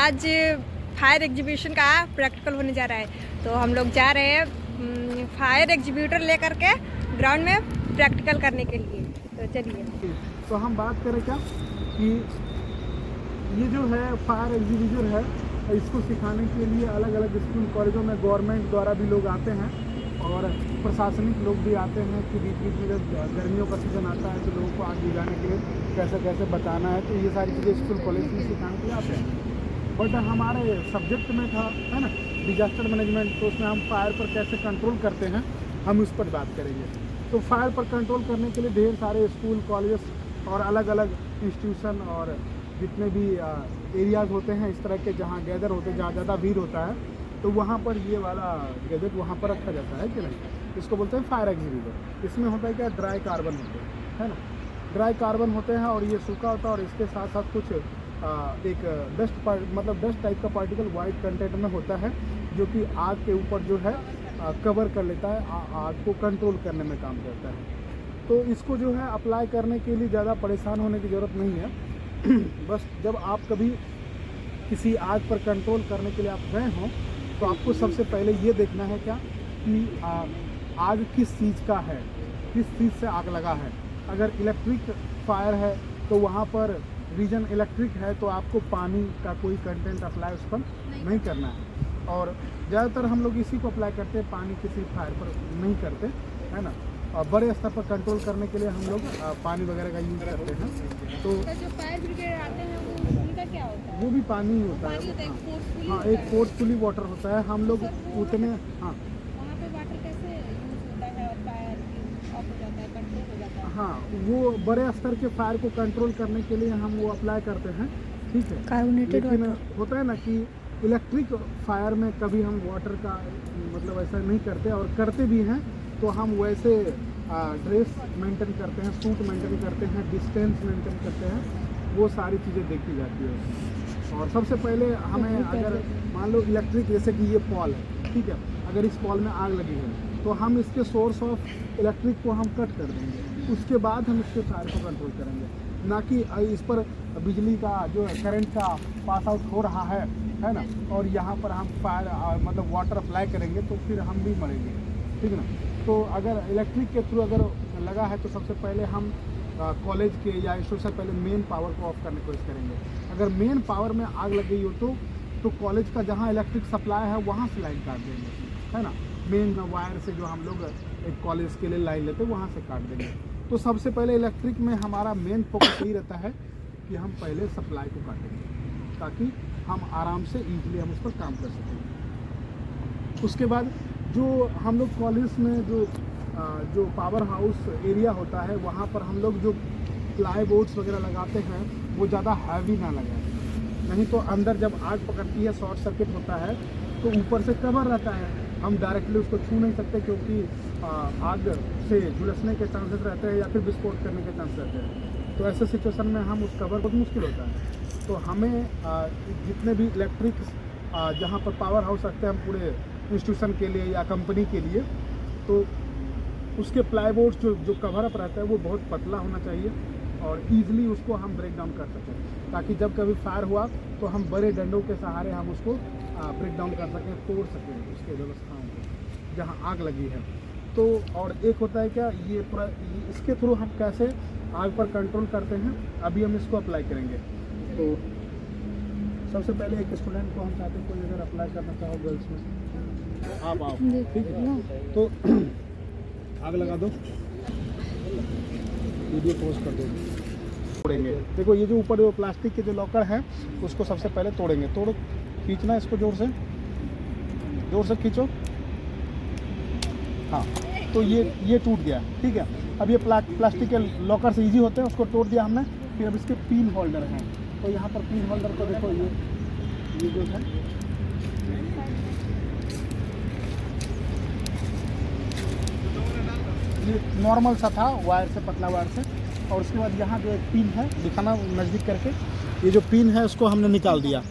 आज fire exhibition का practical होने जा रहा है, तो हम लोग जा रहे हैं फायर एग्जीब्यूटर लेकर के ग्राउंड में प्रैक्टिकल करने के लिए। तो चलिए, तो हम बात करें क्या कि ये जो है फायर एग्जीब्यूटर है, इसको सिखाने के लिए अलग अलग स्कूल कॉलेजों में गवर्नमेंट द्वारा भी लोग आते हैं और प्रशासनिक लोग भी आते हैं कि बीच बीच में जब गर्मियों का सीज़न आता है तो लोगों को आग बुझाने के लिए कैसे कैसे बताना है, तो ये सारी चीज़ें स्कूल कॉलेज में सिखाने के लिए आते हैं। बट हमारे सब्जेक्ट में था है ना डिजास्टर मैनेजमेंट, तो उसमें हम फायर पर कैसे कंट्रोल करते हैं हम उस पर बात करेंगे। तो फायर पर कंट्रोल करने के लिए ढेर सारे स्कूल कॉलेज और अलग अलग इंस्टीट्यूशन और जितने भी एरियाज़ होते हैं इस तरह के जहाँ गैदर होते हैं, जहाँ ज़्यादा भीड़ होता है, तो वहाँ पर ये वाला गैजेट वहाँ पर रखा जाता है कि नहीं। इसको बोलते हैं फायर एग्जीब्यूटर। इसमें होता है क्या, ड्राई कार्बन होते हैं, है ना, ड्राई कार्बन होते हैं और ये सूखा होता है और इसके साथ साथ कुछ एक डस्ट टाइप का पार्टिकल वाइट कंटेंट में होता है जो कि आग के ऊपर जो है कवर कर लेता है, आग को कंट्रोल करने में काम करता है। तो इसको जो है अप्लाई करने के लिए ज़्यादा परेशान होने की ज़रूरत नहीं है। बस जब आप कभी किसी आग पर कंट्रोल करने के लिए आप गए हों तो आपको सबसे पहले ये देखना है क्या कि आग किस चीज़ का है, किस चीज़ से आग लगा है। अगर इलेक्ट्रिक फायर है तो वहाँ पर रीजन इलेक्ट्रिक है तो आपको पानी का कोई कंटेंट अप्लाई उस पर नहीं करना है। और ज़्यादातर हम लोग इसी को अप्लाई करते हैं, पानी किसी फायर पर नहीं करते, है ना। और बड़े स्तर पर कंट्रोल करने के लिए हम लोग पानी वगैरह का यूज़ करते हैं। तो जो फायर ब्रिगेड आते हैं वो उनका क्या होता है? वो भी पानी ही होता है, हाँ, एक फोर्सफुली वाटर होता है। हम लोग उतने, हाँ वहाँ पे वाटर कैसे यूज होता है और फायर ऑफ हो जाता है, कंट्रोल हो जाता है? हाँ, वो बड़े स्तर के फायर को कंट्रोल करने के लिए हम वो अप्लाई करते हैं, ठीक है। कार्बोनेटेड लेकिन होता है ना कि इलेक्ट्रिक फायर में कभी हम वाटर का मतलब ऐसा नहीं करते, और करते भी हैं तो हम वैसे ड्रेस मेंटेन करते हैं, सूट मेंटेन करते हैं, डिस्टेंस मेंटेन करते हैं, वो सारी चीज़ें देखी जाती है। और सबसे पहले हमें अगर मान लो इलेक्ट्रिक, जैसे कि ये पॉल है, ठीक है, अगर इस पॉल में आग लगी है तो हम इसके सोर्स ऑफ इलेक्ट्रिक को हम कट कर देंगे, उसके बाद हम इसके फायर को कंट्रोल करेंगे, ना कि इस पर बिजली का जो करंट का पास आउट हो रहा है ना, और यहाँ पर हम फायर मतलब वाटर अप्लाई करेंगे तो फिर हम भी मरेंगे, ठीक है ना। तो अगर इलेक्ट्रिक के थ्रू अगर लगा है तो सबसे पहले हम कॉलेज के या इंस्टीट्यूशन पहले मेन पावर को ऑफ करने की कोशिश करेंगे। अगर मेन पावर में आग लग गई हो तो कॉलेज का जहाँ इलेक्ट्रिक सप्लाई है वहाँ से लाइन काट देंगे, है ना। मेन वायर से जो हम लोग एक कॉलेज के लिए लाइन लेते हैं वहाँ से काट देंगे। तो सबसे पहले इलेक्ट्रिक में हमारा मेन फोकस यही रहता है कि हम पहले सप्लाई को काटेंगे ताकि हम आराम से ईजिली हम उस पर काम कर सकें। उसके बाद जो हम लोग कॉलेज में जो पावर हाउस एरिया होता है वहाँ पर हम लोग जो प्लाई बोर्ड्स वगैरह लगाते हैं वो ज़्यादा हैवी ना लगाएं, नहीं तो अंदर जब आग पकड़ती है, शॉर्ट सर्किट होता है तो ऊपर से कवर रहता है, हम डायरेक्टली उसको छू नहीं सकते क्योंकि आग से झुलसने के चांसेस रहते हैं या फिर विस्फोट करने के चांस रहते हैं। तो ऐसे सिचुएशन में हम उस कवर बहुत मुश्किल होता है। तो हमें जितने भी इलेक्ट्रिक जहाँ पर पावर हाउस रखते हैं हम पूरे इंस्टीट्यूशन के लिए या कंपनी के लिए, तो उसके प्लाईबोर्ड्स जो कवर अप रहता है वो बहुत पतला होना चाहिए और ईजिली उसको हम ब्रेक डाउन कर सकें, ताकि जब कभी फायर हुआ तो हम बड़े डंडों के सहारे हम उसको ब्रेक डाउन कर सकें, तोड़ सकें उसके व्यवस्थाओं को जहाँ आग लगी है। तो और एक होता है क्या, ये पूरा इसके थ्रू हम कैसे आग पर कंट्रोल करते हैं, अभी हम इसको अप्लाई करेंगे। तो सबसे पहले एक स्टूडेंट को हम चाहते हैं कोई अगर अप्लाई करना चाहो गर्ल्स में, आप आओ, ठीक है। तो आग लगा दो, वीडियो पोस्ट कर दो, तोड़ेंगे। देखो ये जो ऊपर जो प्लास्टिक के जो लॉकर है उसको सबसे पहले तोड़ेंगे। तोड़ो, खींचना इसको जोर से खींचो, हाँ, तो ये टूट गया, ठीक है। अब ये प्लास्टिक के लॉकर से इजी होते हैं, उसको तोड़ दिया हमने। फिर अब इसके पिन होल्डर हैं, तो यहाँ पर पिन होल्डर को देखो, ये जो है ये नॉर्मल सा था वायर से, पतला वायर से। और उसके बाद यहाँ जो एक पिन है, दिखाना नज़दीक करके, ये जो पिन है उसको हमने निकाल गया।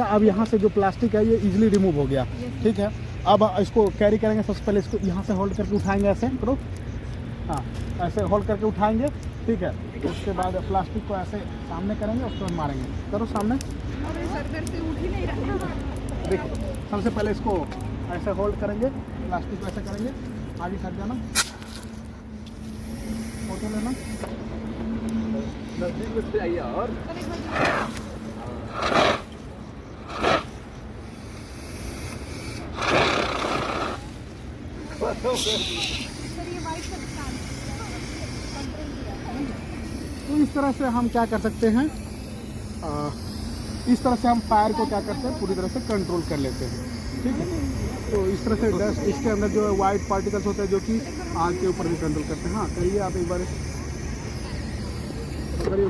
अब यहाँ से जो प्लास्टिक है ये इजीली रिमूव हो गया, ठीक है। अब इसको कैरी करेंगे। सबसे पहले इसको यहाँ से होल्ड करके उठाएंगे, ऐसे करो, हाँ, ऐसे होल्ड करके उठाएंगे। ठीक है। उसके बाद प्लास्टिक को ऐसे सामने करेंगे, उसको मारेंगे। करो सामने। देखो सबसे पहले इसको ऐसे होल्ड करेंगे, प्लास्टिक को ऐसे करेंगे, आगे सट जाना, फोटो लेना। नजदीक में से आइए और तो इस तरह से हम क्या कर सकते हैं, इस तरह से हम फायर को क्या करते हैं, पूरी तरह से कंट्रोल कर लेते हैं। ठीक है, तो इस तरह से डस्ट, इसके अंदर जो वाइट पार्टिकल्स होते हैं जो कि आग के ऊपर भी कंट्रोल करते हैं। हाँ करिए आप एक बार, करिए।